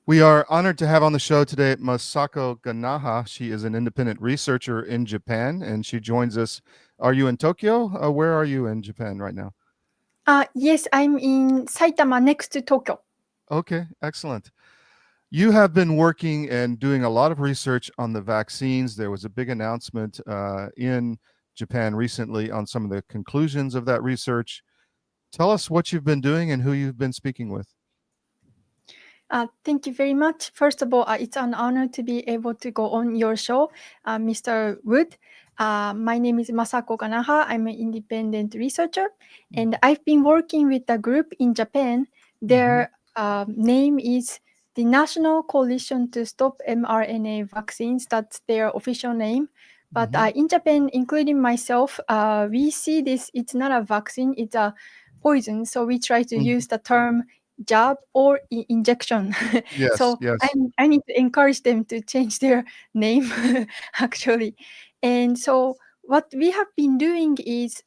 We are honored to have on the show today Masako Gonaha. She is an independent researcher in Japan, and she joins us. Are you in Tokyo? Where are you in Japan right now? Yes, I'm in Saitama next to Tokyo. Okay, excellent. You have been working and doing a lot of research on the vaccines. There was a big announcement in Japan recently on some of the conclusions of that research. Tell us what you've been doing and who you've been speaking with. Thank you very much. First of all, it's an honor to be able to go on your show, Mr. Wood. My name is Masako Gonaha. I'm an independent researcher, and I've been working with a group in Japan. Their name is the National Coalition to Stop mRNA Vaccines. That's their official name. But in Japan, including myself, we see this, it's not a vaccine, it's a poison. So we try to use the term jab or injection. Yes, So yes. I need to encourage them to change their name actually. And so what we have been doing is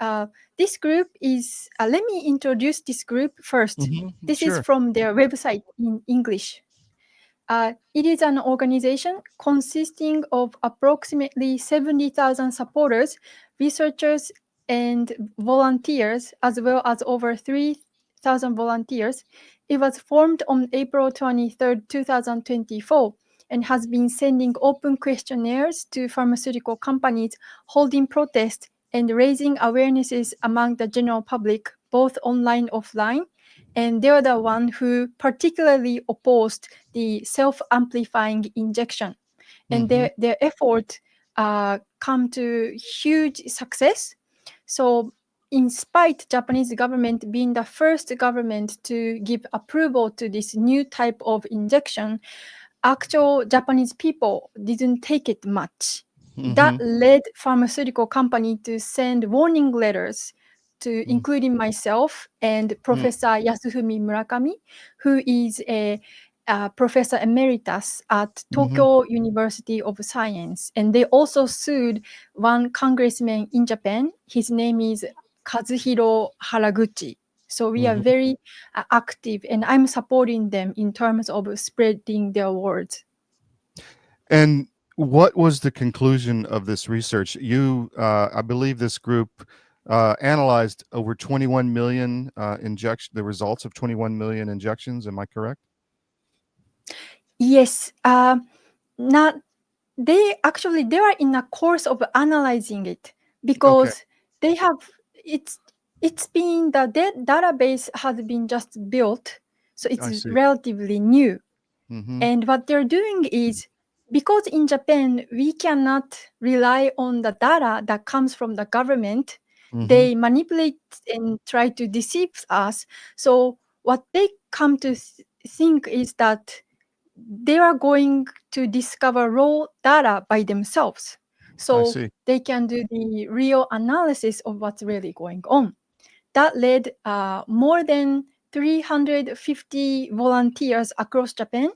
this group is, let me introduce this group first. This is Sure. from their website in English. It is an organization consisting of approximately 70,000 supporters, researchers, and volunteers, as well as over 3,000 volunteers. It was formed on April 23rd, 2024, and has been sending open questionnaires to pharmaceutical companies, holding protests, and raising awarenesses among the general public, both online and offline. And they are the one who particularly opposed the self-amplifying injection. And their effort come to huge success. So in spite Japanese government being the first government to give approval to this new type of injection, actual Japanese people didn't take it much. That led pharmaceutical company to send warning letters to including myself and Professor Yasufumi Murakami, who is a professor emeritus at Tokyo University of Science. And they also sued one congressman in Japan. His name is Kazuhiro Haraguchi. So we are very active, and I'm supporting them in terms of spreading their words. And what was the conclusion of this research? I believe this group analyzed over 21 million the results of 21 million injections. Am I correct? Yes, not they are in a course of analyzing it Okay, because they have it's it's been database has been just built, so I it's see. relatively new. Mm-hmm. And what they're doing is, because in Japan we cannot rely on the data that comes from the government, Mm-hmm. they manipulate and try to deceive us. So what they come to think is that they are going to discover raw data by themselves. I So see. they can do the real analysis of what's really going on. That led more than 350 volunteers across Japan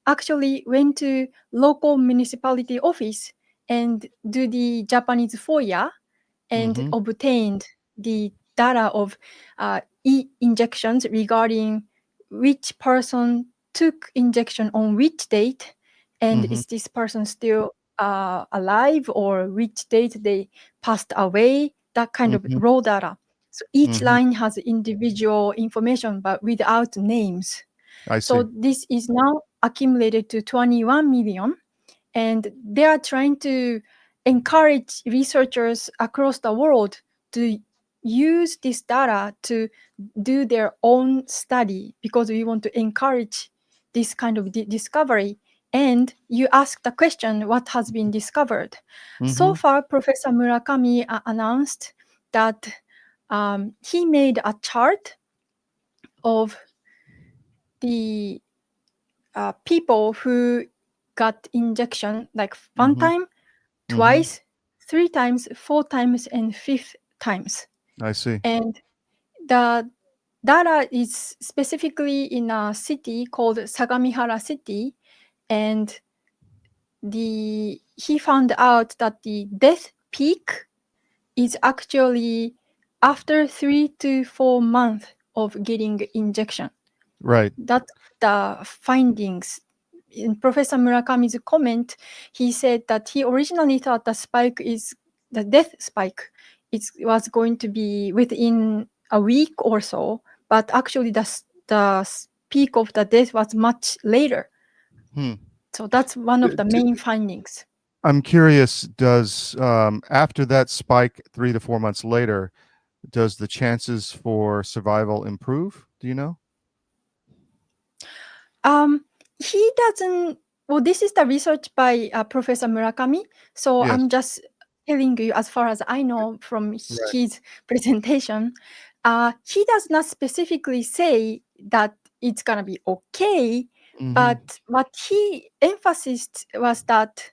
actually went to local municipality office and do the Japanese FOIA and Mm-hmm. obtained the data of injections regarding which person took injection on which date, and Mm-hmm. is this person still alive, or which date they passed away, that kind of Mm-hmm. raw data. So each Mm-hmm. line has individual information but without names. I So see. this is now accumulated to 21 million, and they are trying to encourage researchers across the world to use this data to do their own study, because we want to encourage this kind of discovery. And you ask the question, what has been discovered? So Mm-hmm. far, Professor Murakami announced that he made a chart of the people who got injection like one Mm-hmm. time, Mm-hmm. twice, three times, four times, and fifth times. I see. And the data is specifically in a city called Sagamihara City, and he found out that the death peak is actually after 3 to 4 months of getting injection. Right. That's the findings in Professor Murakami's comment, he said that he originally thought the death spike was going to be within a week or so, but actually the peak of the death was much later. So that's one of the main findings. I'm curious, does after that spike 3 to 4 months later, does the chances for survival improve? Do you know? He doesn't. Well, this is the research by Professor Murakami. So Yes. I'm just telling you as far as I know from his presentation. He does not specifically say that it's gonna be okay, but what he emphasized was that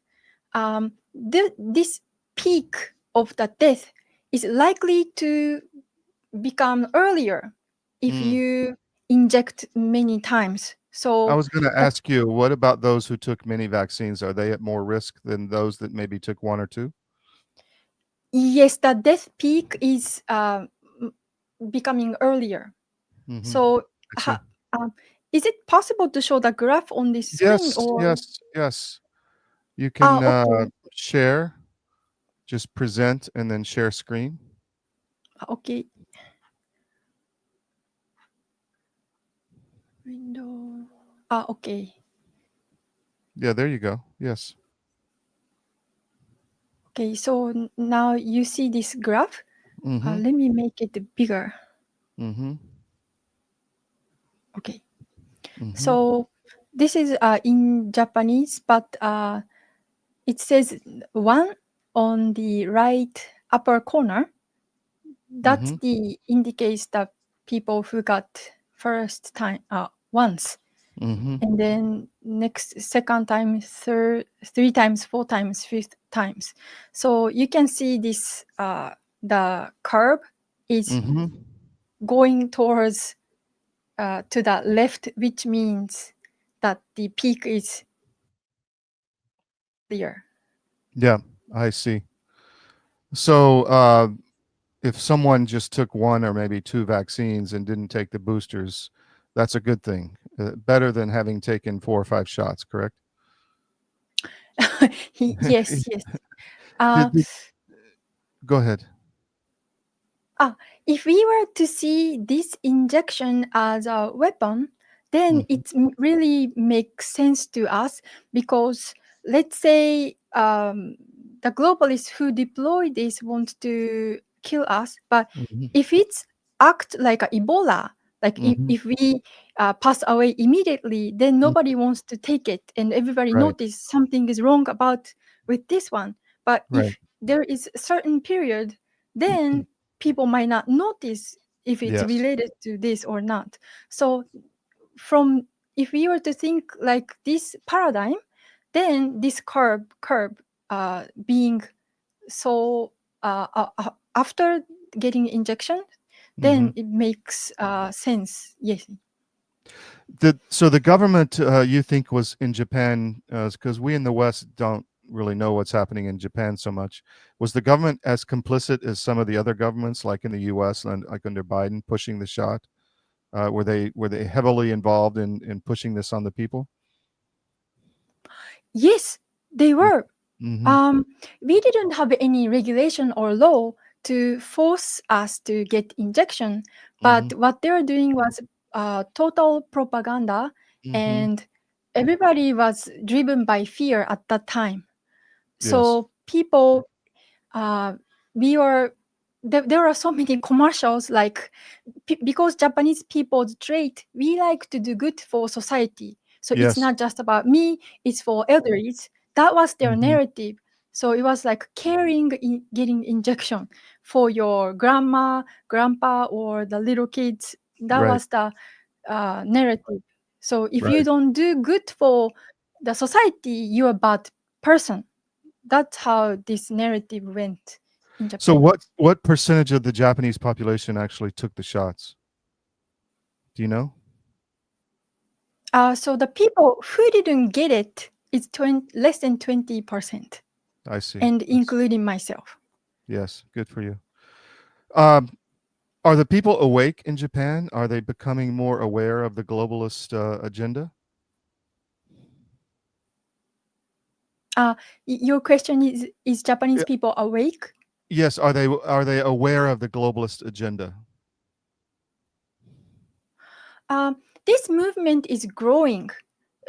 this peak of the death is likely to become earlier if you inject many times. So I was going to ask you, what about those who took many vaccines? Are they at more risk than those that maybe took 1 or 2? Yes, the death peak is becoming earlier. So I see. is it possible to show the graph on this screen? Yes, yes. You can Okay. share, just present and then share screen. Okay. Window. Okay. Yeah, there you go. Yes. Okay, so now you see this graph. Let me make it bigger. Okay. So this is in Japanese, but it says 1 on the right upper corner. That's the indicates the people who got first time once, and then next second time, third, 3 times, 4 times, 5th times. So you can see this the curve is going towards to the left, which means that the peak is there. Yeah, I see. So if someone just took 1 or maybe 2 vaccines and didn't take the boosters, that's a good thing. Better than having taken 4 or 5 shots, correct? Yes, yes. Go ahead. If we were to see this injection as a weapon, then it really makes sense to us, because let's say the globalists who deploy this want to kill us, but if it's act like a Ebola, like if we pass away immediately, then nobody wants to take it, and everybody Right, notice something is wrong about with this one. But right. if there is a certain period, then people might not notice if it's Yes. related to this or not. So from if we were to think like this paradigm, then this curve being so after getting injection, then it makes sense. Yes. So the government, you think, was in Japan, because we in the West don't really know what's happening in Japan so much. Was the government as complicit as some of the other governments, like in the U.S. and like under Biden, pushing the shot? Were they heavily involved in pushing this on the people? Yes, they were. Mm-hmm. We didn't have any regulation or law to force us to get injection, Mm-hmm. but what they were doing was total propaganda, Mm-hmm. and everybody was driven by fear at that time. Yes. So people, uh, we were there are so many commercials like because Japanese people's trait, we like to do good for society. So it's Yes. not just about me, it's for elderlies. That was their Mm-hmm. narrative. So it was like caring, getting injection for your grandma, grandpa, or the little kids. That Right. was the narrative. So if you Right. don't do good for the society, you're a bad person. That's how this narrative went in So Japan. what percentage of the Japanese population actually took the shots? Do you know? So the people who didn't get it is less than 20%, I see. and including myself. Yes, good for you. Um, are the people awake in Japan? Are they becoming more aware of the globalist agenda? Your question is Japanese Yeah, people awake? yes, are they aware of the globalist agenda? This movement is growing.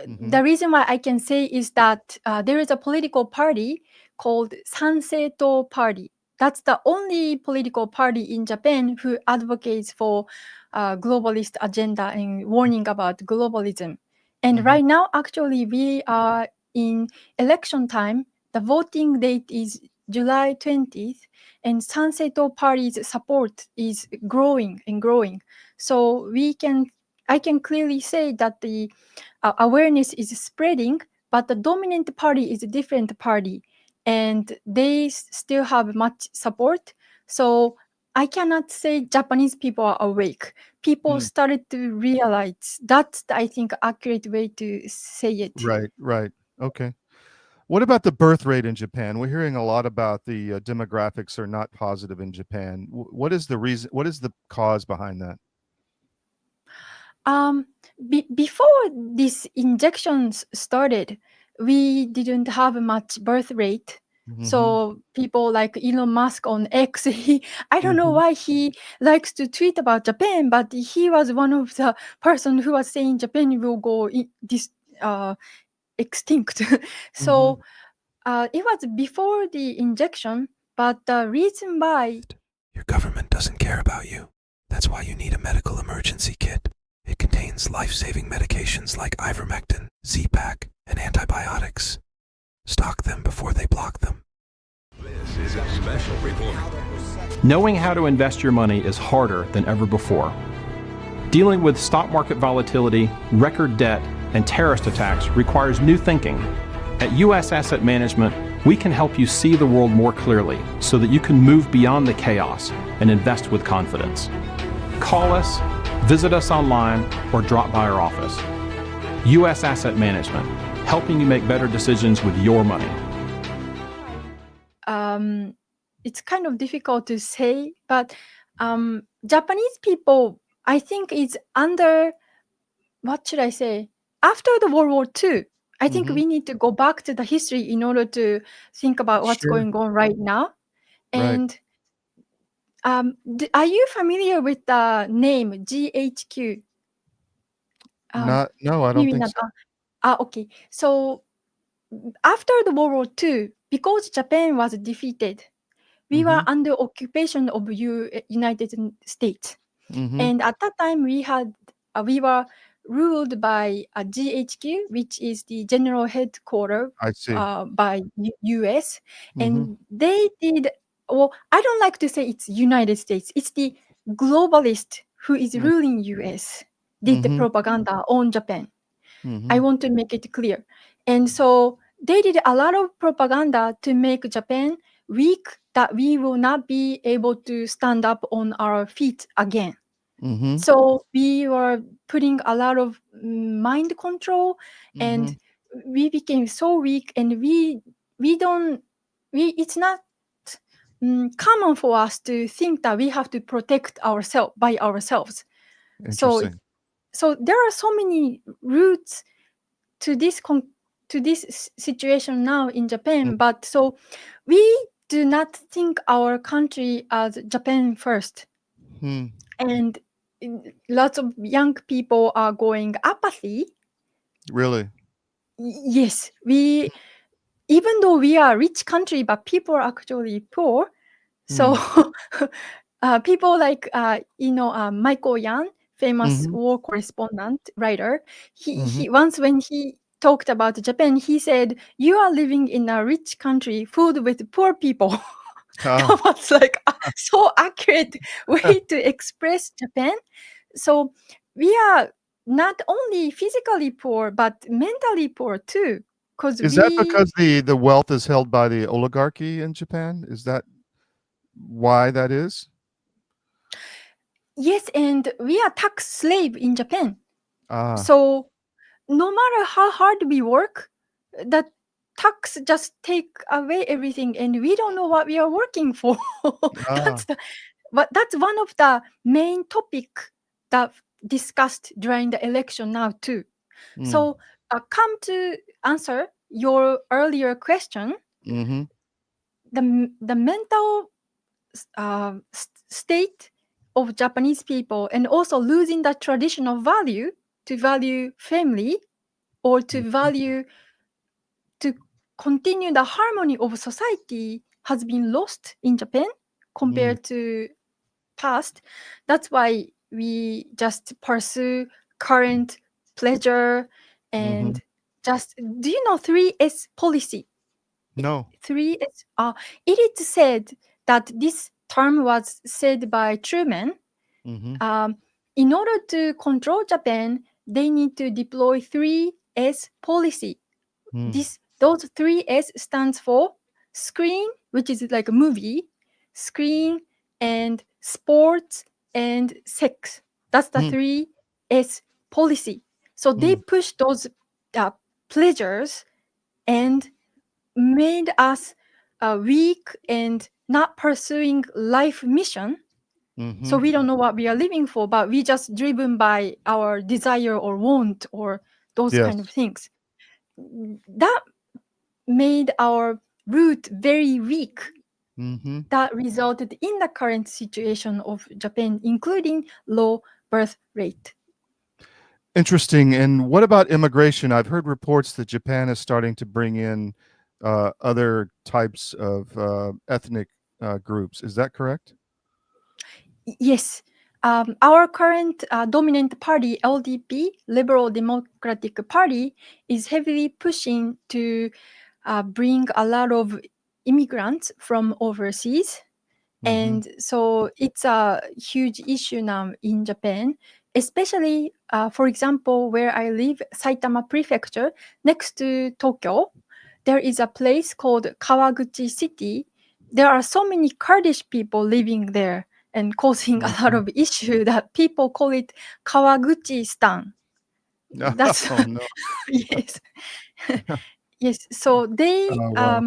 Hmm. The reason why I can say is that there is a political party called Sanseito Party. That's the only political party in Japan who advocates for globalist agenda and warning about globalism. And Hmm. right now, actually, we are in election time. The voting date is July 20th, and Sanseito Party's support is growing and growing. So I can clearly say that the awareness is spreading, but the dominant party is a different party, and they still have much support. So I cannot say Japanese people are awake. People Mm. started to realize. That's the, I think, accurate way to say it. Right, right. Okay. What about the birth rate in Japan? We're hearing a lot about the demographics are not positive in Japan. What is the reason? What is the cause behind that? Um, Before these injections started, we didn't have much birth rate. Hmm. So people like Elon Musk on X, I don't know Hmm. why he likes to tweet about Japan, but he was one of the person who was saying Japan will go uh, extinct. Hmm. So it was before the injection, but the reason why. Your government doesn't care about you. That's why you need a medical emergency kit. It contains life-saving medications like ivermectin, Z-Pak, and antibiotics. Stock them before they block them. This is a special report. Knowing how to invest your money is harder than ever before. Dealing with stock market volatility, record debt, and terrorist attacks requires new thinking. At U.S. Asset Management, we can help you see the world more clearly so that you can move beyond the chaos and invest with confidence. Call us, visit us online, or drop by our office. U.S. Asset Management, helping you make better decisions with your money. It's kind of difficult to say, but Japanese people, I think, is under, what should I say? After the World War II, I think Hmm. we need to go back to the history in order to think about what's Sure. going on right now. Right. And are you familiar with the name GHQ? Not. No, I don't Maybe think not. so. Okay. So after the World War II, because Japan was defeated, we were Hmm. under occupation of United States. Hmm. And at that time, we were ruled by GHQ, which is the general headquarters I see. by US. Hmm. And they did, well, I don't like to say it's United States. It's the globalist who is ruling US did the Hmm. propaganda on Japan. I Hmm. want to make it clear. And so they did a lot of propaganda to make Japan weak, that we will not be able to stand up on our feet again. Hmm. So we were putting a lot of mind control, Hmm. and we became so weak, and we don't we it's not common for us to think that we have to protect ourselves by ourselves. So Interesting. so there are so many roots to this situation now in Japan, but so we do not think our country as Japan first, Hmm. and lots of young people are going apathy. Really. Yes, we, even though we are a rich country, but people are actually poor. So Hmm. people like Michael Yan, famous Hmm. war correspondent writer, Hmm. he once, when he talked about Japan, he said, "You are living in a rich country filled with poor people." Ah. That was like a so accurate way to express Japan. So we are not only physically poor, but mentally poor too, because Is that because the wealth is held by the oligarchy in Japan? Is that why that is? yes, and we are tax slave in Japan. Ah. So no matter how hard we work, the tax just take away everything, and we don't know what we are working for. Ah. that's the But that's one of the main topic that discussed during the election now too. Mm. So come to answer your earlier question, Mm-hmm. the mental state of Japanese people, and also losing the traditional value to value family or to value to continue the harmony of society has been lost in Japan compared to past. That's why we just pursue current pleasure and just, do you know 3S policy? No. 3S, it is said that this term was said by Truman. Mm-hmm. In order to control Japan, they need to deploy 3S policy. Those 3S stands for screen, which is like a movie, screen, and sports and sex. That's the 3S policy. So they push those pleasures and made us weak and not pursuing life mission. So we don't know what we are living for, but we just driven by our desire or want or those kind of Yes. things. That made our root very weak. Mm-hmm. That resulted in the current situation of Japan, including low birth rate. Interesting. And what about immigration? I've heard reports that Japan is starting to bring in other types of ethnic groups. Is that correct? Yes. Our current dominant party, LDP, Liberal Democratic Party, is heavily pushing to bring a lot of immigrants from overseas. And so it's a huge issue now in Japan, especially, for example, where I live, Saitama Prefecture, next to Tokyo, there is a place called Kawaguchi City. There are so many Kurdish people living there and causing a lot of issue that people call it Kawaguchi-stan. That's Oh, no. yes. Yes. So they Oh, wow.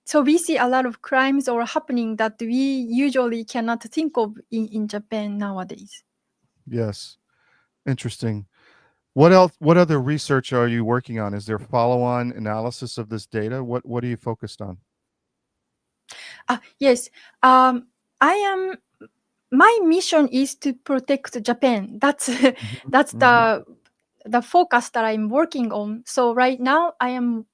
so we see a lot of crimes or happening that we usually cannot think of in Japan nowadays. Yes. Interesting. What else? What other research are you working on? Is there follow-on analysis of this data? What are you focused on? Yes. My mission is to protect Japan. That's the focus that I'm working on. So right now I am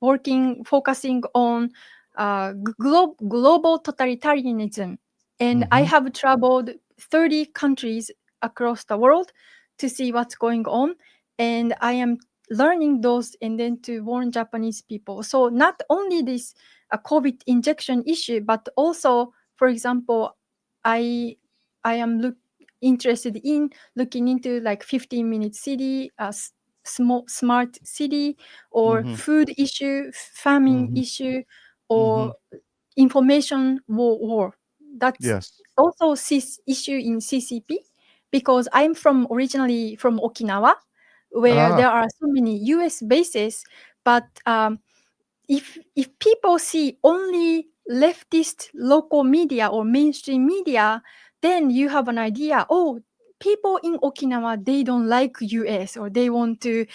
focusing on global totalitarianism. And I have traveled 30 countries across the world to see what's going on. And I am learning those and then to warn Japanese people. So not only this COVID injection issue, but also, for example, I am interested in looking into like 15-minute city, smart city, or food issue, famine issue, or information war. That's Yes. also issue in CCP, because I'm originally from Okinawa, where Ah. there are so many US bases, but if people see only leftist local media or mainstream media, then you have an idea, oh, people in Okinawa, they don't like US, or they want to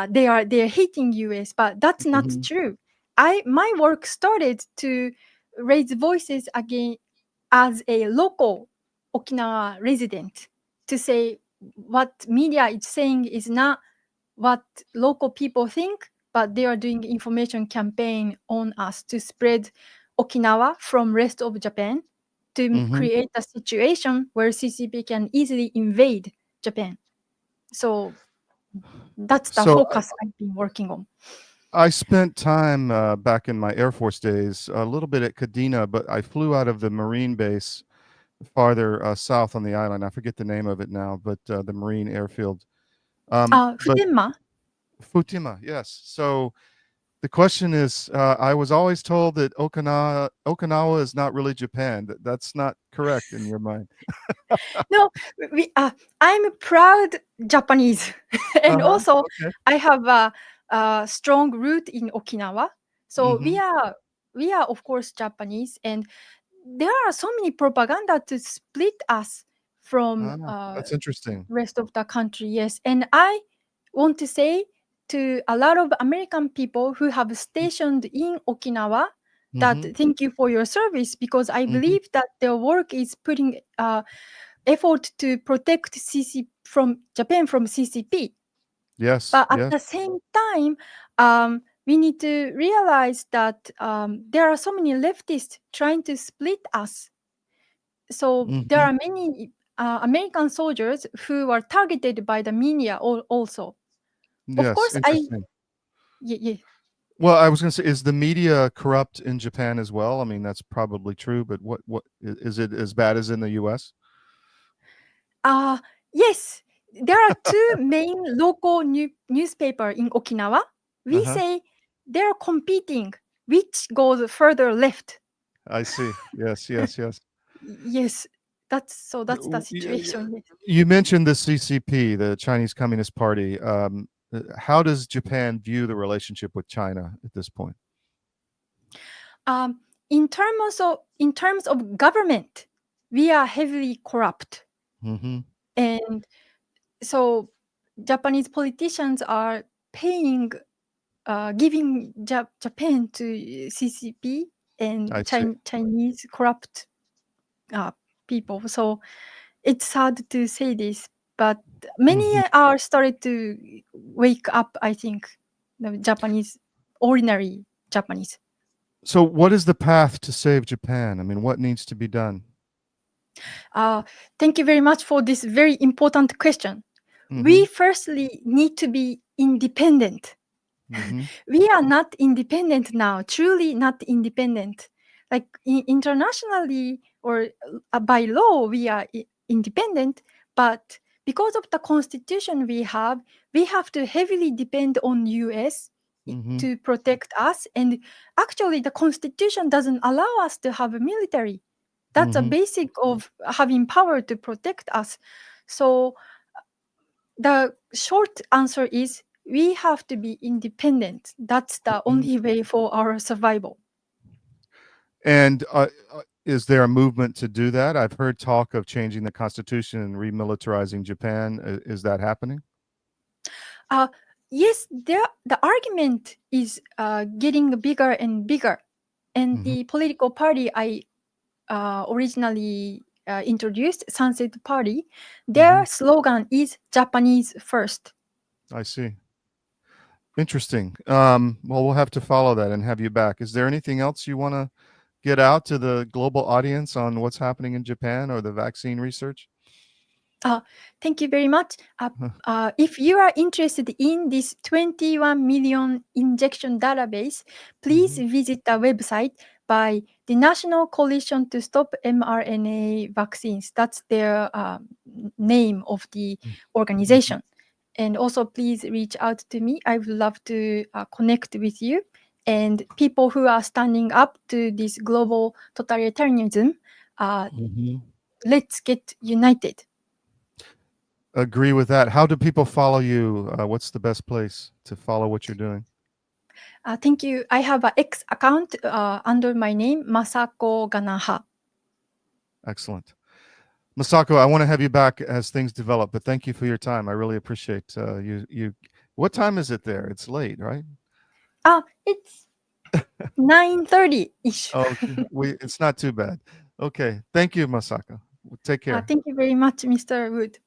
they're hating US, but that's not true. My work started to raise voices again as a local Okinawa resident, to say what media is saying is not what local people think, but they are doing information campaign on us to spread Okinawa from rest of Japan, to create a situation where CCP can easily invade Japan. So that's the So focus I've been working on. I spent time back in my Air Force days, a little bit at Kadena, but I flew out of the Marine base farther south on the island. I forget the name of it now, but the Marine airfield. But Futenma. Futima, yes. So the question is, I was always told that Okinawa is not really Japan. That's not correct in your mind. No, I'm a proud Japanese, and also Okay. I have a strong root in Okinawa. So Mm-hmm. we are of course Japanese, and there are so many propaganda to split us from That's interesting. rest of the country. Yes, and I want to say to a lot of American people who have stationed in Okinawa that Mhm. thank you for your service, because I Mhm. believe that their work is putting effort to protect Japan from CCP. Yes. But at Yes. the same time, we need to realize that there are so many leftists trying to split us. So there Mhm. are many American soldiers who are targeted by the media also. Of Yes. course, I Interesting. yeah. Well, I was going to say, is the media corrupt in Japan as well? I mean, that's probably true, but is it as bad as in the U.S.? Yes, there are two main local newspaper in Okinawa. We Uh-huh. say they're competing, which goes further left. I see. Yes. Yes. Yes. Yes, that's the W- y- situation. Yes. You mentioned the CCP, the Chinese Communist Party. How does Japan view the relationship with China at this point? In terms of government, we are heavily corrupt, Mm-hmm. and so Japanese politicians are paying, giving Japan to CCP and I see. Chinese corrupt people. So it's hard to say this, but many Mhm. are started to wake up. I think the ordinary Japanese. So, what is the path to save Japan? I mean, what needs to be done? Thank you very much for this very important question. Mm-hmm. We firstly need to be independent. Mm-hmm. We are not independent now, truly not independent. Like internationally or by law, we are independent, but because of the constitution we have to heavily depend on US Mm-hmm. to protect us. And actually, the constitution doesn't allow us to have a military. That's a Mm-hmm. basic of having power to protect us. So the short answer is we have to be independent. That's the Mm-hmm. only way for our survival. And is there a movement to do that? I've heard talk of changing the constitution and remilitarizing Japan. Is that happening? Yes, the argument is getting bigger and bigger. And Mm-hmm. the political party I originally introduced, Sunset Party, Mm-hmm. their slogan is Japanese first. I see. Interesting. Well, we'll have to follow that and have you back. Is there anything else you want to get out to the global audience on what's happening in Japan or the vaccine research? Thank you very much. Huh. If you are interested in this 21 million injection database, please Mhm. visit the website by the National Coalition to Stop mRNA Vaccines. That's their name of the Mhm. organization. And also, please reach out to me. I would love to connect with you and people who are standing up to this global totalitarianism. Mhm. Let's get united. Agree with that. How do people follow you? What's the best place to follow what you're doing? Thank you. I have an X account under my name, Masako Gonaha. Excellent. Masako, I want to have you back as things develop, but thank you for your time. I really appreciate you. What time is it there? It's late, right? It's 9:30-ish. Oh, it's not too bad. Okay. Thank you, Masako. Take care. Thank you very much, Mr. Wood.